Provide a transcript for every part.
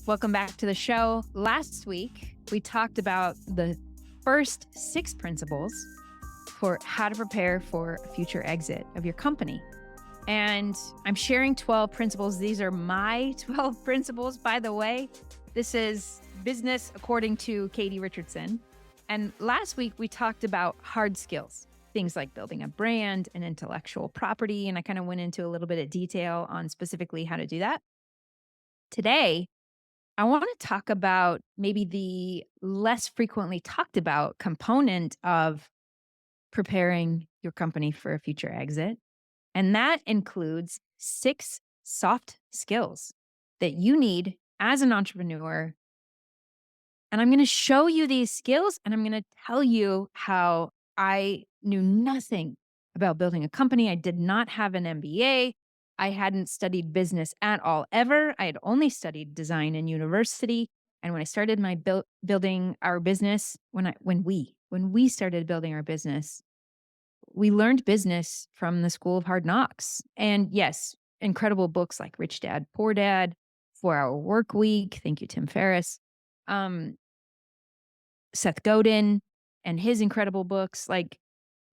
Welcome back to the show. Last week, we talked about the first 6 principles for how to prepare for a future exit of your company. And I'm sharing 12 principles. These are my 12 principles, by the way. This is business according to Katie Richardson. And last week, we talked about hard skills, things like building a brand and intellectual property. And I kind of went into a little bit of detail on specifically how to do that. Today, I want to talk about maybe the less frequently talked about component of preparing your company for a future exit. And that includes 6 soft skills that you need as an entrepreneur. And I'm going to show you these skills and I'm going to tell you how I knew nothing about building a company. I did not have an MBA. I hadn't studied business at all ever. I had only studied design in university. And when I started my building our business, when we started building our business, we learned business from the School of Hard Knocks. And yes, incredible books like Rich Dad, Poor Dad, 4 Hour Work Week. Thank you, Tim Ferriss. Seth Godin and his incredible books. Like,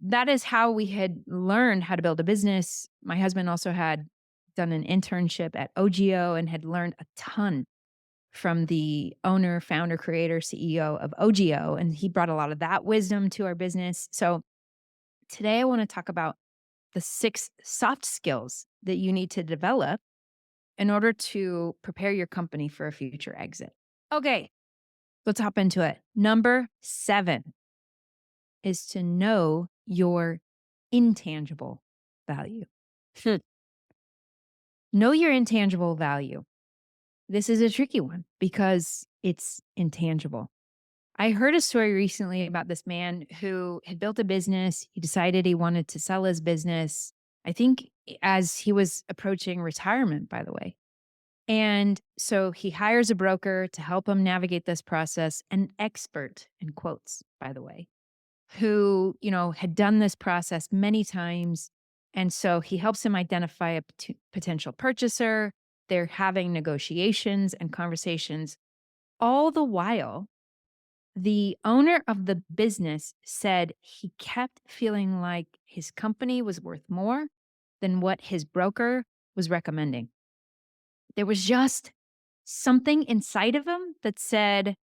that is how we had learned how to build a business. My husband also had done an internship at OGO and had learned a ton from the owner, founder, creator, CEO of OGO. And he brought a lot of that wisdom to our business. So today I want to talk about the 6 soft skills that you need to develop in order to prepare your company for a future exit. Okay, let's hop into it. Number 7 is to know your intangible value. Know your intangible value. This is a tricky one because it's intangible. I heard a story recently about this man who had built a business. He decided he wanted to sell his business, I think as he was approaching retirement, by the way. And so he hires a broker to help him navigate this process, an expert in quotes, by the way, who, had done this process many times. And so he helps him identify a potential purchaser. They're having negotiations and conversations. All the while, the owner of the business said he kept feeling like his company was worth more than what his broker was recommending. There was just something inside of him that said,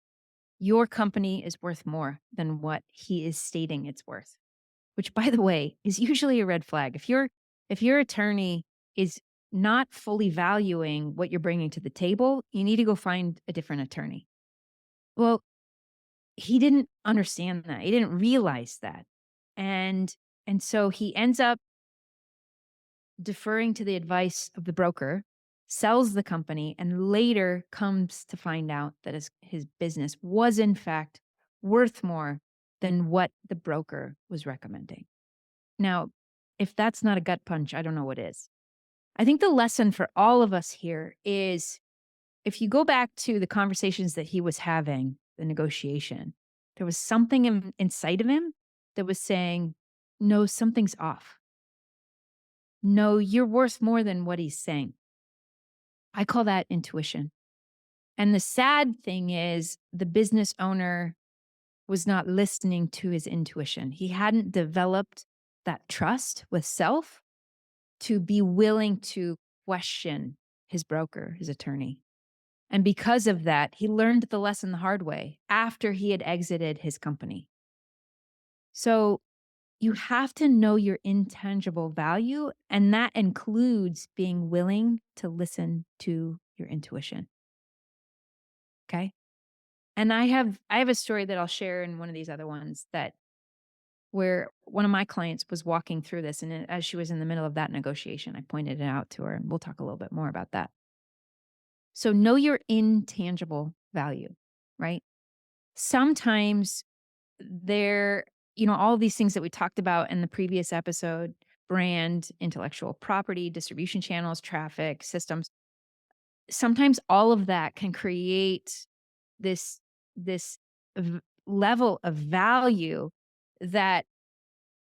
your company is worth more than what he is stating it's worth, which, by the way, is usually a red flag. If your attorney is not fully valuing what you're bringing to the table, you need to go find a different attorney. Well, he didn't understand that. He didn't realize that. And so he ends up deferring to the advice of the broker, sells the company, and later comes to find out that his business was in fact worth more than what the broker was recommending. Now, if that's not a gut punch, I don't know what is. I think the lesson for all of us here is, if you go back to the conversations that he was having, the negotiation, there was something inside of him that was saying, no, something's off. No, you're worth more than what he's saying. I call that intuition. And the sad thing is, the business owner was not listening to his intuition. He hadn't developed that trust with self to be willing to question his broker, his attorney. And because of that, he learned the lesson the hard way after he had exited his company. So you have to know your intangible value, and that includes being willing to listen to your intuition. Okay? And I have a story that I'll share in one of these other ones, that where one of my clients was walking through this, and as she was in the middle of that negotiation, I pointed it out to her, and we'll talk a little bit more about that. So know your intangible value, right? Sometimes all these things that we talked about in the previous episode, brand, intellectual property, distribution channels, traffic, systems, sometimes all of that can create this level of value that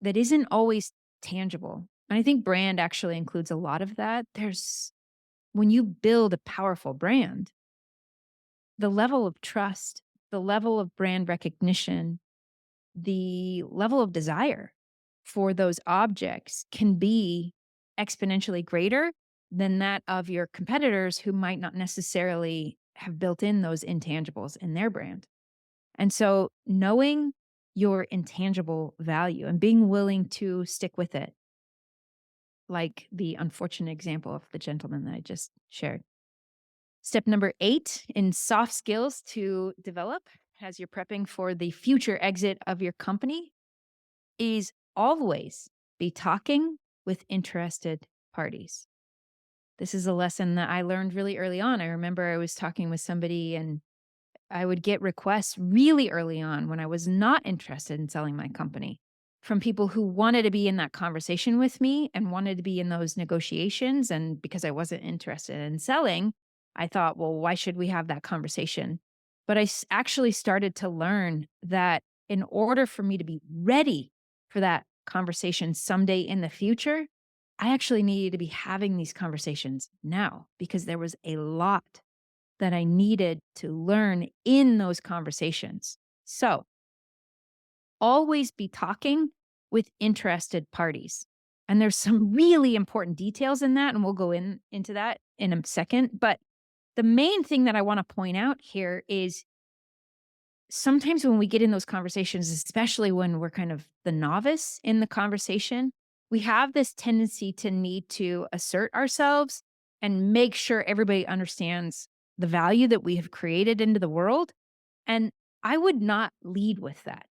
isn't always tangible. And I think brand actually includes a lot of that. When you build a powerful brand, the level of trust, the level of brand recognition, the level of desire for those objects can be exponentially greater than that of your competitors who might not necessarily have built in those intangibles in their brand. And so knowing your intangible value and being willing to stick with it, like the unfortunate example of the gentleman that I just shared. Step number 8 in soft skills to develop as you're prepping for the future exit of your company is always be talking with interested parties. This is a lesson that I learned really early on. I remember I was talking with somebody and I would get requests really early on when I was not interested in selling my company from people who wanted to be in that conversation with me and wanted to be in those negotiations. And because I wasn't interested in selling, I thought, well, why should we have that conversation? But actually started to learn that in order for me to be ready for that conversation someday in the future, I actually needed to be having these conversations now because there was a lot that I needed to learn in those conversations. So always be talking with interested parties. And there's some really important details in that, and we'll go into that in a second. But the main thing that I want to point out here is sometimes when we get in those conversations, especially when we're kind of the novice in the conversation, we have this tendency to need to assert ourselves and make sure everybody understands the value that we have created into the world. And I would not lead with that.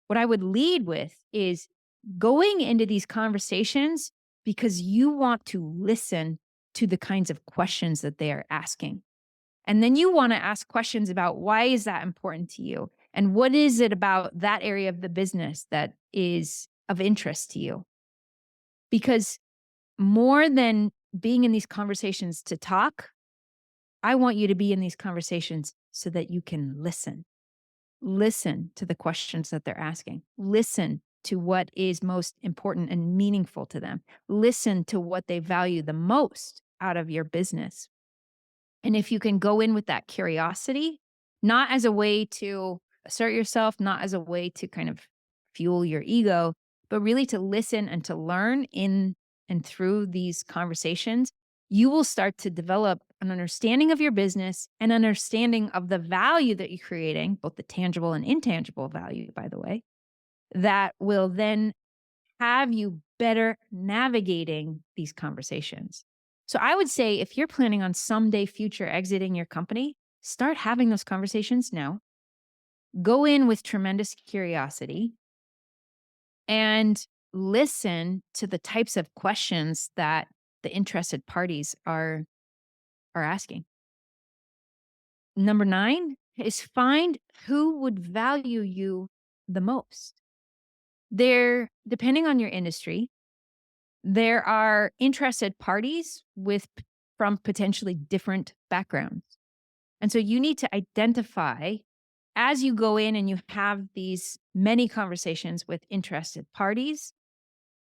What I would lead with is going into these conversations because you want to listen to the kinds of questions that they are asking. And then you want to ask questions about why is that important to you? And what is it about that area of the business that is of interest to you? Because more than being in these conversations to talk, I want you to be in these conversations so that you can listen. Listen to the questions that they're asking. Listen to what is most important and meaningful to them. Listen to what they value the most out of your business. And if you can go in with that curiosity, not as a way to assert yourself, not as a way to kind of fuel your ego, but really to listen and to learn in and through these conversations, you will start to develop an understanding of your business, an understanding of the value that you're creating, both the tangible and intangible value, by the way, that will then have you better navigating these conversations. So I would say if you're planning on someday future exiting your company, start having those conversations now. Go in with tremendous curiosity and listen to the types of questions that the interested parties are asking. Number 9 is find who would value you the most. Depending on your industry, there are interested parties from potentially different backgrounds. And so you need to identify as you go in and you have these many conversations with interested parties.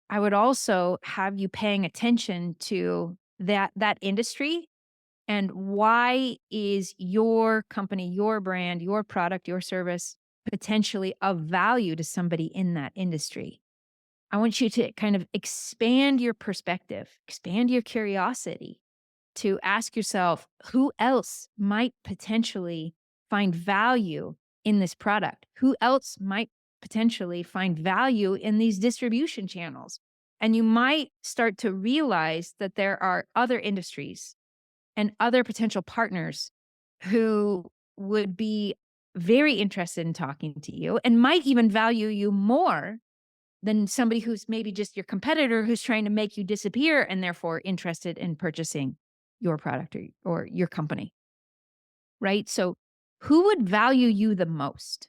I would also have you paying attention to that industry and why is your company, your brand, your product, your service potentially of value to somebody in that industry. I want you to kind of expand your perspective, expand your curiosity to ask yourself who else might potentially find value in this product? Who else might potentially find value in these distribution channels? And you might start to realize that there are other industries and other potential partners who would be very interested in talking to you and might even value you more than somebody who's maybe just your competitor who's trying to make you disappear and therefore interested in purchasing your product or your company, right? So who would value you the most?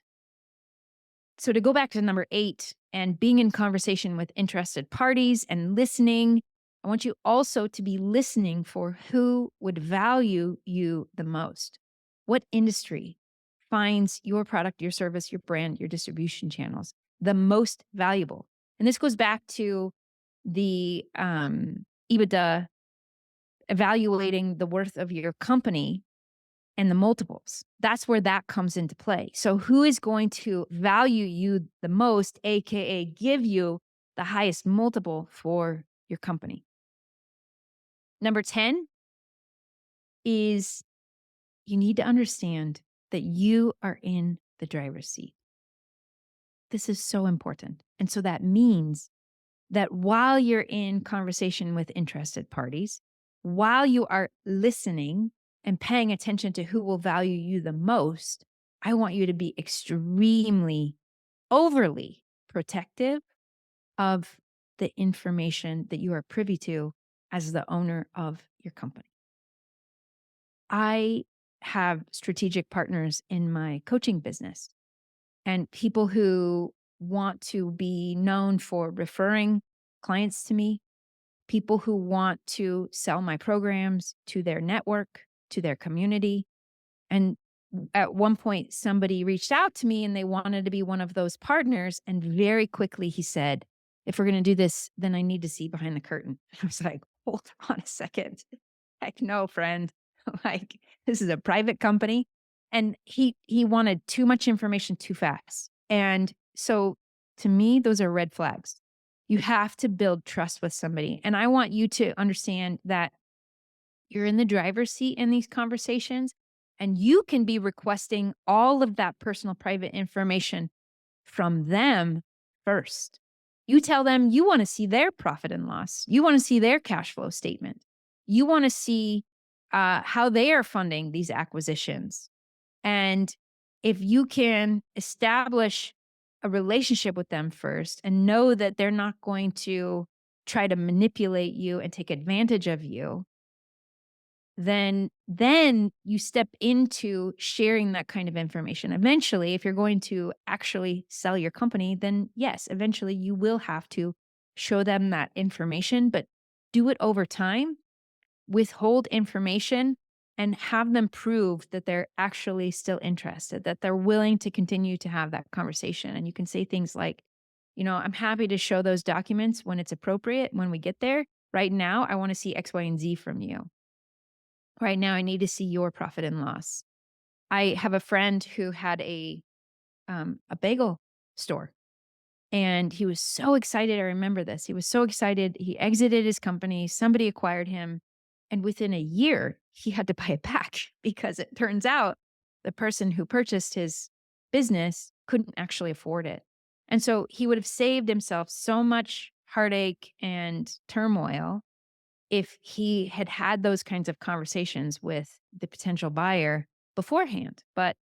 So to go back to number 8 and being in conversation with interested parties and listening, I want you also to be listening for who would value you the most. What industry finds your product, your service, your brand, your distribution channels the most valuable? And this goes back to the EBITDA, evaluating the worth of your company and the multiples. That's where that comes into play. So who is going to value you the most, AKA give you the highest multiple for your company? Number 10 is you need to understand that you are in the driver's seat. This is so important. And so that means that while you're in conversation with interested parties, while you are listening and paying attention to who will value you the most, I want you to be extremely, overly protective of the information that you are privy to as the owner of your company. I have strategic partners in my coaching business and people who want to be known for referring clients to me, people who want to sell my programs to their network, to their community. And at one point, somebody reached out to me and they wanted to be one of those partners. And very quickly he said, if we're going to do this, then I need to see behind the curtain. I was like, hold on a second. Heck no, friend. Like, this is a private company. And he wanted too much information too fast. And so to me, those are red flags. You have to build trust with somebody. And I want you to understand that you're in the driver's seat in these conversations, and you can be requesting all of that personal private information from them first. You tell them you want to see their profit and loss. You want to see their cash flow statement. You want to see how they are funding these acquisitions. And if you can establish a relationship with them first and know that they're not going to try to manipulate you and take advantage of you, then you step into sharing that kind of information. Eventually, if you're going to actually sell your company, then yes, eventually you will have to show them that information, but do it over time, withhold information, and have them prove that they're actually still interested, that they're willing to continue to have that conversation. And you can say things like, I'm happy to show those documents when it's appropriate, when we get there. Right now, I want to see X, Y, and Z from you. Right now, I need to see your profit and loss. I have a friend who had a bagel store, and he was so excited. I remember this. He was so excited. He exited his company. Somebody acquired him. And within a year, he had to buy it back because it turns out the person who purchased his business couldn't actually afford it. And so he would have saved himself so much heartache and turmoil if he had had those kinds of conversations with the potential buyer beforehand. But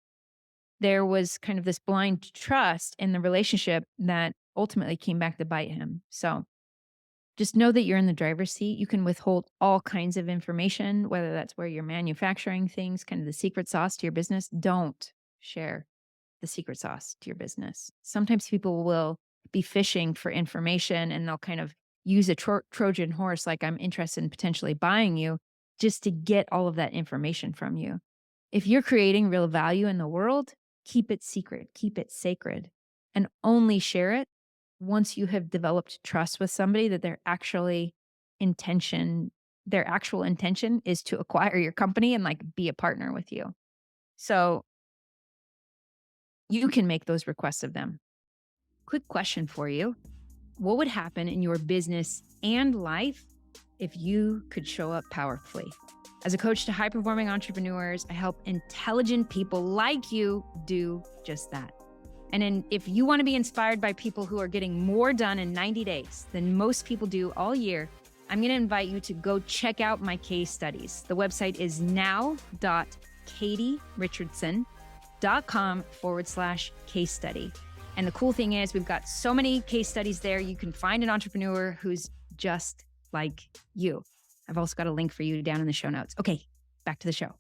there was kind of this blind trust in the relationship that ultimately came back to bite him. So just know that you're in the driver's seat. You can withhold all kinds of information, whether that's where you're manufacturing things, kind of the secret sauce to your business. Don't share the secret sauce to your business. Sometimes people will be fishing for information and they'll kind of use a Trojan horse, like I'm interested in potentially buying you, just to get all of that information from you. If you're creating real value in the world, keep it secret, keep it sacred, and only share it once you have developed trust with somebody that their actual intention is to acquire your company and like be a partner with you. So you can make those requests of them. Quick question for you. What would happen in your business and life if you could show up powerfully? As a coach to high-performing entrepreneurs, I help intelligent people like you do just that. And if you want to be inspired by people who are getting more done in 90 days than most people do all year, I'm going to invite you to go check out my case studies. The website is now.katierichardsson.com/case study. And the cool thing is we've got so many case studies there. You can find an entrepreneur who's just like you. I've also got a link for you down in the show notes. Okay, back to the show.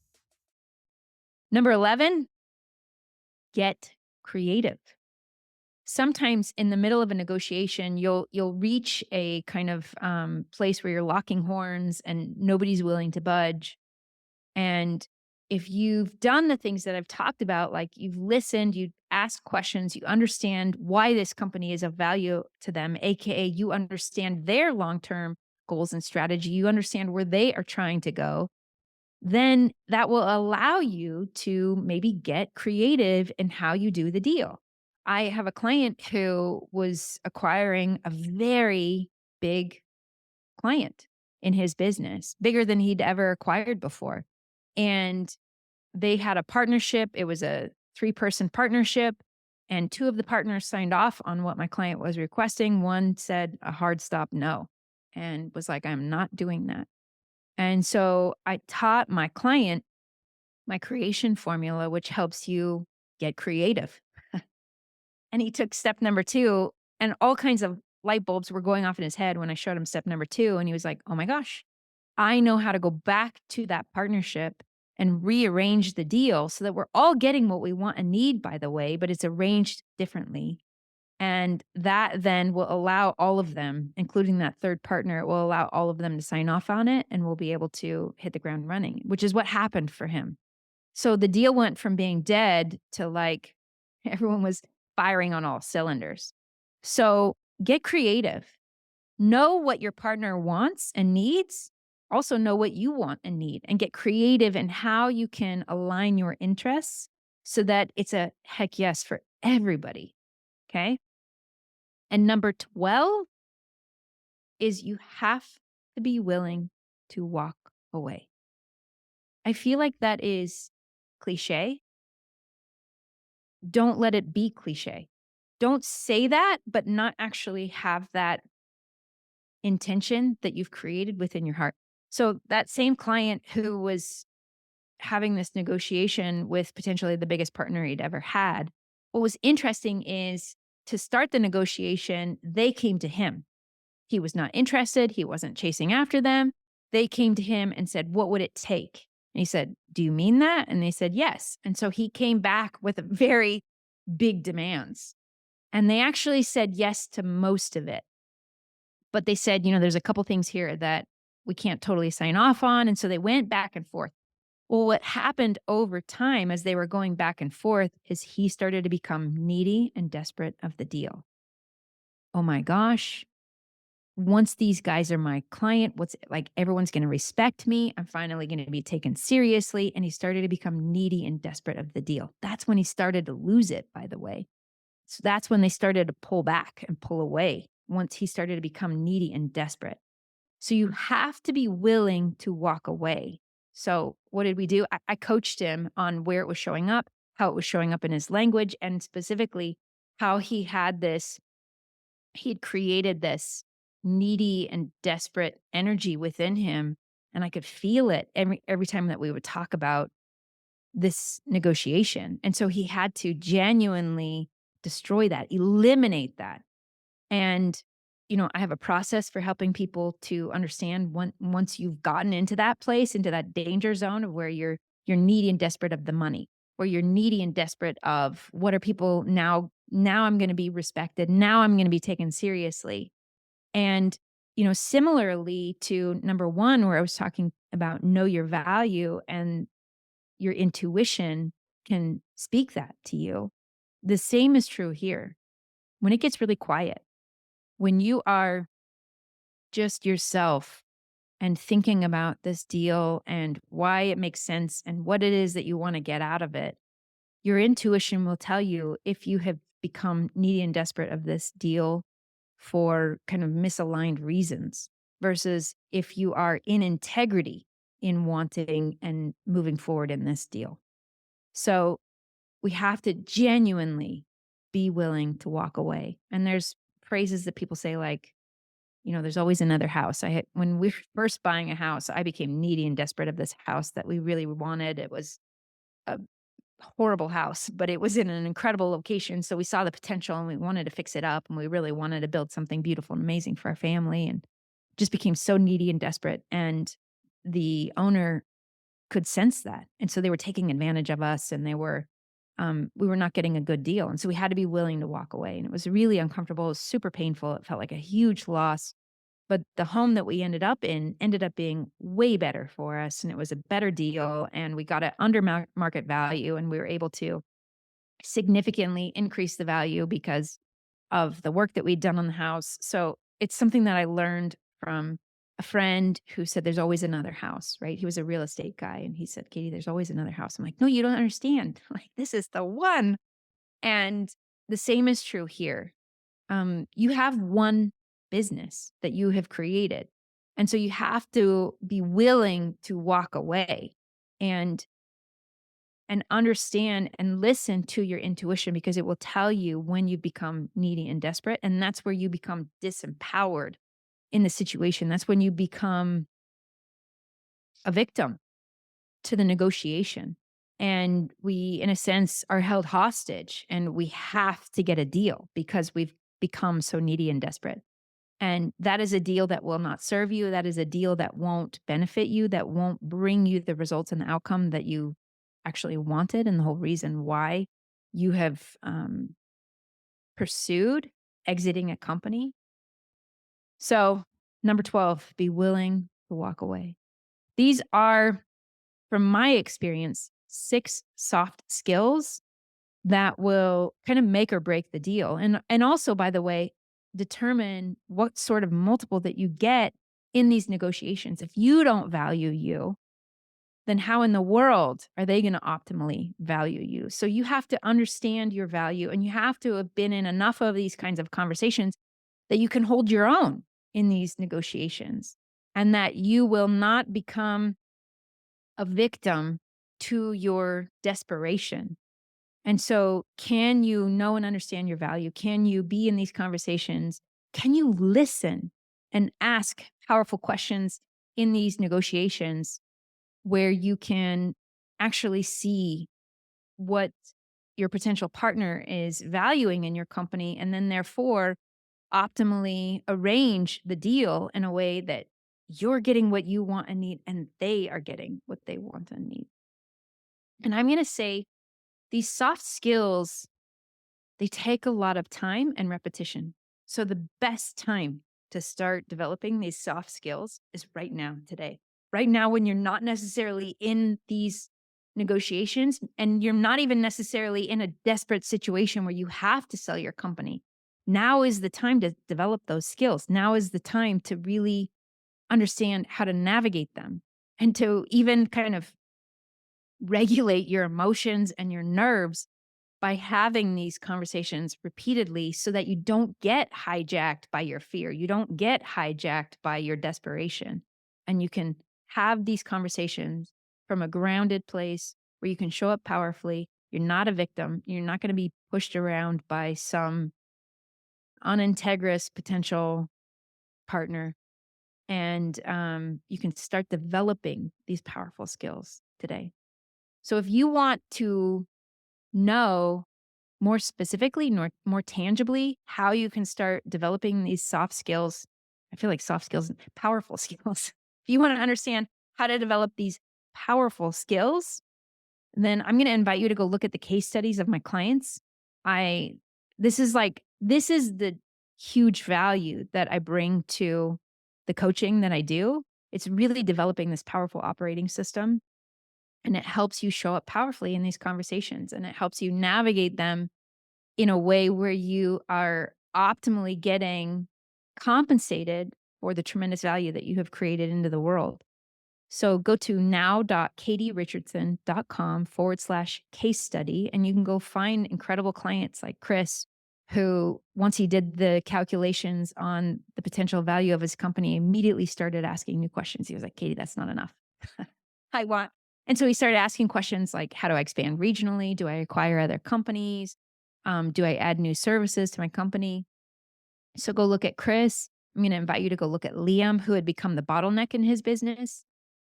Number 11, get creative. Sometimes in the middle of a negotiation, you'll reach a kind of place where you're locking horns and nobody's willing to budge. And if you've done the things that I've talked about, like you've listened, you asked questions, you understand why this company is of value to them, AKA you understand their long-term goals and strategy, you understand where they are trying to go, then that will allow you to maybe get creative in how you do the deal. I have a client who was acquiring a very big client in his business, bigger than he'd ever acquired before. And they had a partnership. It was a 3-person partnership, and 2 of the partners signed off on what my client was requesting. One said a hard stop no and was like, "I'm not doing that." And so I taught my client my creation formula, which helps you get creative. And he took step number 2, and all kinds of light bulbs were going off in his head when I showed him step number 2, and he was like, "Oh my gosh, I know how to go back to that partnership and rearrange the deal so that we're all getting what we want and need, by the way, but it's arranged differently." And that then will allow all of them, including that third partner, it will allow all of them to sign off on it, and we'll be able to hit the ground running, which is what happened for him. So the deal went from being dead to like everyone was firing on all cylinders. So get creative. Know what your partner wants and needs. Also know what you want and need, and get creative in how you can align your interests so that it's a heck yes for everybody. Okay. And number 12 is you have to be willing to walk away. I feel like that is cliche. Don't let it be cliche. Don't say that, but not actually have that intention that you've created within your heart. So, that same client who was having this negotiation with potentially the biggest partner he'd ever had, what was interesting is to start the negotiation, they came to him. He was not interested. He wasn't chasing after them. They came to him and said, "What would it take?" And he said, "Do you mean that?" And they said, "Yes." And so he came back with a very big demands. And they actually said yes to most of it. But they said, there's a couple things here that we can't totally sign off on. And so they went back and forth. Well, what happened over time as they were going back and forth is he started to become needy and desperate of the deal. Oh my gosh. Once these guys are my client, what's like everyone's going to respect me. I'm finally going to be taken seriously. And he started to become needy and desperate of the deal. That's when he started to lose it, by the way. So that's when they started to pull back and pull away once he started to become needy and desperate. So you have to be willing to walk away. So what did we do? I coached him on where it was showing up, how it was showing up in his language, and specifically how he'd created this needy and desperate energy within him. And I could feel it every time that we would talk about this negotiation. And so he had to genuinely destroy that, eliminate that. And, I have a process for helping people to understand once you've gotten into that place, into that danger zone of where you're needy and desperate of the money, where you're needy and desperate of what are people now I'm going to be respected. Now I'm going to be taken seriously. And, similarly to number 1, where I was talking about know your value and your intuition can speak that to you. The same is true here. When it gets really quiet, when you are just yourself and thinking about this deal and why it makes sense and what it is that you want to get out of it, your intuition will tell you if you have become needy and desperate of this deal for kind of misaligned reasons versus if you are in integrity in wanting and moving forward in this deal. So we have to genuinely be willing to walk away. And there's phrases that people say like, there's always another house. When we were first buying a house, I became needy and desperate of this house that we really wanted. It was a horrible house, but it was in an incredible location. So we saw the potential and we wanted to fix it up and we really wanted to build something beautiful and amazing for our family and just became so needy and desperate. And the owner could sense that. And so they were taking advantage of us and we were not getting a good deal. And so we had to be willing to walk away. And it was really uncomfortable. It was super painful. It felt like a huge loss. But the home that we ended up in ended up being way better for us. And it was a better deal. And we got it under market value. And we were able to significantly increase the value because of the work that we'd done on the house. So it's something that I learned from a friend who said, there's always another house, right? He was a real estate guy. And he said, Katie, there's always another house. I'm like, no, you don't understand. Like, this is the one. And the same is true here. You have one business that you have created. And so you have to be willing to walk away and understand and listen to your intuition, because it will tell you when you become needy and desperate. And that's where you become disempowered in the situation. That's when you become a victim to the negotiation. And we, in a sense, are held hostage, and we have to get a deal because we've become so needy and desperate. And that is a deal that will not serve you. That is a deal that won't benefit you, that won't bring you the results and the outcome that you actually wanted, and the whole reason why you have pursued exiting a company. So, number 12, be willing to walk away. These are, from my experience, 6 soft skills that will kind of make or break the deal. And also, by the way, determine what sort of multiple that you get in these negotiations. If you don't value you, then how in the world are they going to optimally value you? So you have to understand your value, and you have to have been in enough of these kinds of conversations that you can hold your own in these negotiations, and that you will not become a victim to your desperation. And so, can you know and understand your value? Can you be in these conversations? Can you listen and ask powerful questions in these negotiations where you can actually see what your potential partner is valuing in your company, and then therefore optimally arrange the deal in a way that you're getting what you want and need, and they are getting what they want and need? And I'm going to say these soft skills, they take a lot of time and repetition. So the best time to start developing these soft skills is right now, today. Right now, when you're not necessarily in these negotiations, and you're not even necessarily in a desperate situation where you have to sell your company. Now is the time to develop those skills. Now is the time to really understand how to navigate them, and to even kind of regulate your emotions and your nerves by having these conversations repeatedly, so that you don't get hijacked by your fear. You don't get hijacked by your desperation. And you can have these conversations from a grounded place where you can show up powerfully. You're not a victim. You're not going to be pushed around by some unintegrous potential partner. And you can start developing these powerful skills today. So if you want to know more specifically, more tangibly, how you can start developing these soft skills, I feel like soft skills, powerful skills. If you want to understand how to develop these powerful skills, then I'm going to invite you to go look at the case studies of my clients. This is the huge value that I bring to the coaching that I do. It's really developing this powerful operating system. And it helps you show up powerfully in these conversations, and it helps you navigate them in a way where you are optimally getting compensated for the tremendous value that you have created into the world. So go to now.katierichardsson.com/case study, and you can go find incredible clients like Chris, who, once he did the calculations on the potential value of his company, immediately started asking new questions. He was like, Katie, that's not enough. I want. And so he started asking questions like, how do I expand regionally? Do I acquire other companies? Do I add new services to my company? So go look at Chris. I'm going to invite you to go look at Liam, who had become the bottleneck in his business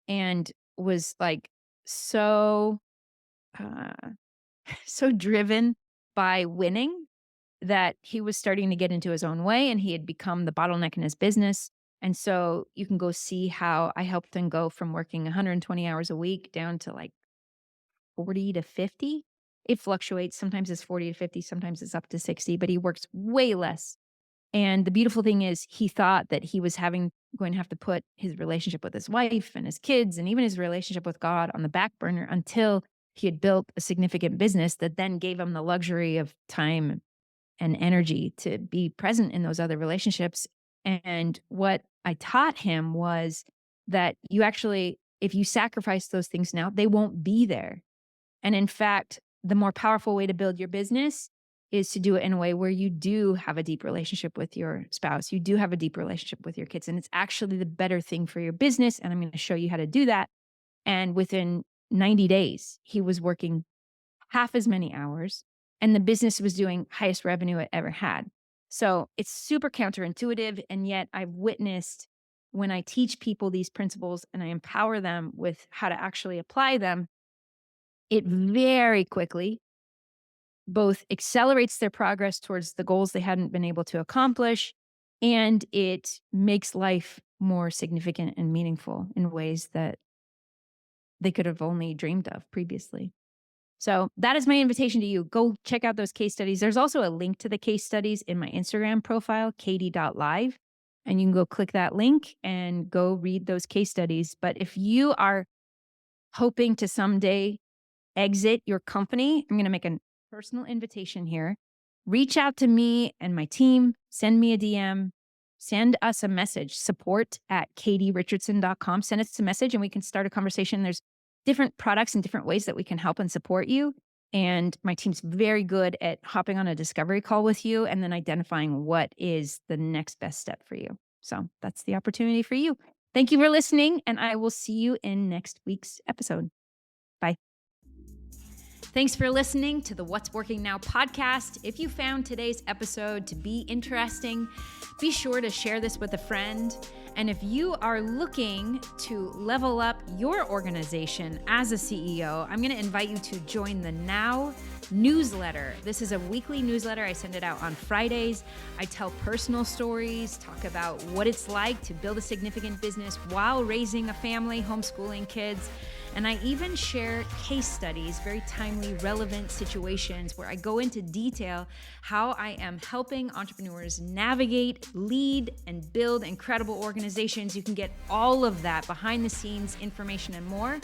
and was like so, uh, so driven by winning that he was starting to get into his own way, and he had become the bottleneck in his business. And so you can go see how I helped him go from working 120 hours a week down to like 40 to 50. It fluctuates. Sometimes it's 40 to 50, sometimes it's up to 60, but he works way less. And the beautiful thing is, he thought that he was going to have to put his relationship with his wife and his kids and even his relationship with God on the back burner until he had built a significant business that then gave him the luxury of time and energy to be present in those other relationships And what I taught him was that you actually, if you sacrifice those things now, they won't be there. And in fact, the more powerful way to build your business is to do it in a way where you do have a deep relationship with your spouse. You do have a deep relationship with your kids. And it's actually the better thing for your business. And I'm going to show you how to do that. And within 90 days, he was working half as many hours and the business was doing highest revenue it ever had. So it's super counterintuitive. And yet I've witnessed when I teach people these principles and I empower them with how to actually apply them, it very quickly both accelerates their progress towards the goals they hadn't been able to accomplish, and it makes life more significant and meaningful in ways that they could have only dreamed of previously. So that is my invitation to you. Go check out those case studies. There's also a link to the case studies in my Instagram profile, katie.live. And you can go click that link and go read those case studies. But if you are hoping to someday exit your company, I'm going to make a personal invitation here. Reach out to me and my team. Send me a DM. Send us a message, support@katierichardson.com. Send us a message and we can start a conversation. There's different products and different ways that we can help and support you. And my team's very good at hopping on a discovery call with you and then identifying what is the next best step for you. So that's the opportunity for you. Thank you for listening, and I will see you in next week's episode. Bye. Thanks for listening to the What's Working Now podcast. If you found today's episode to be interesting, be sure to share this with a friend. And if you are looking to level up your organization as a CEO, I'm going to invite you to join the Now newsletter. This is a weekly newsletter. I send it out on Fridays. I tell personal stories, talk about what it's like to build a significant business while raising a family, homeschooling kids. And I even share case studies, very timely, relevant situations where I go into detail how I am helping entrepreneurs navigate, lead, and build incredible organizations. You can get all of that behind the scenes information and more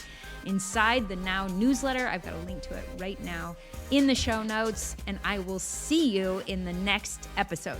inside the Now newsletter. I've got a link to it right now in the show notes, and I will see you in the next episode.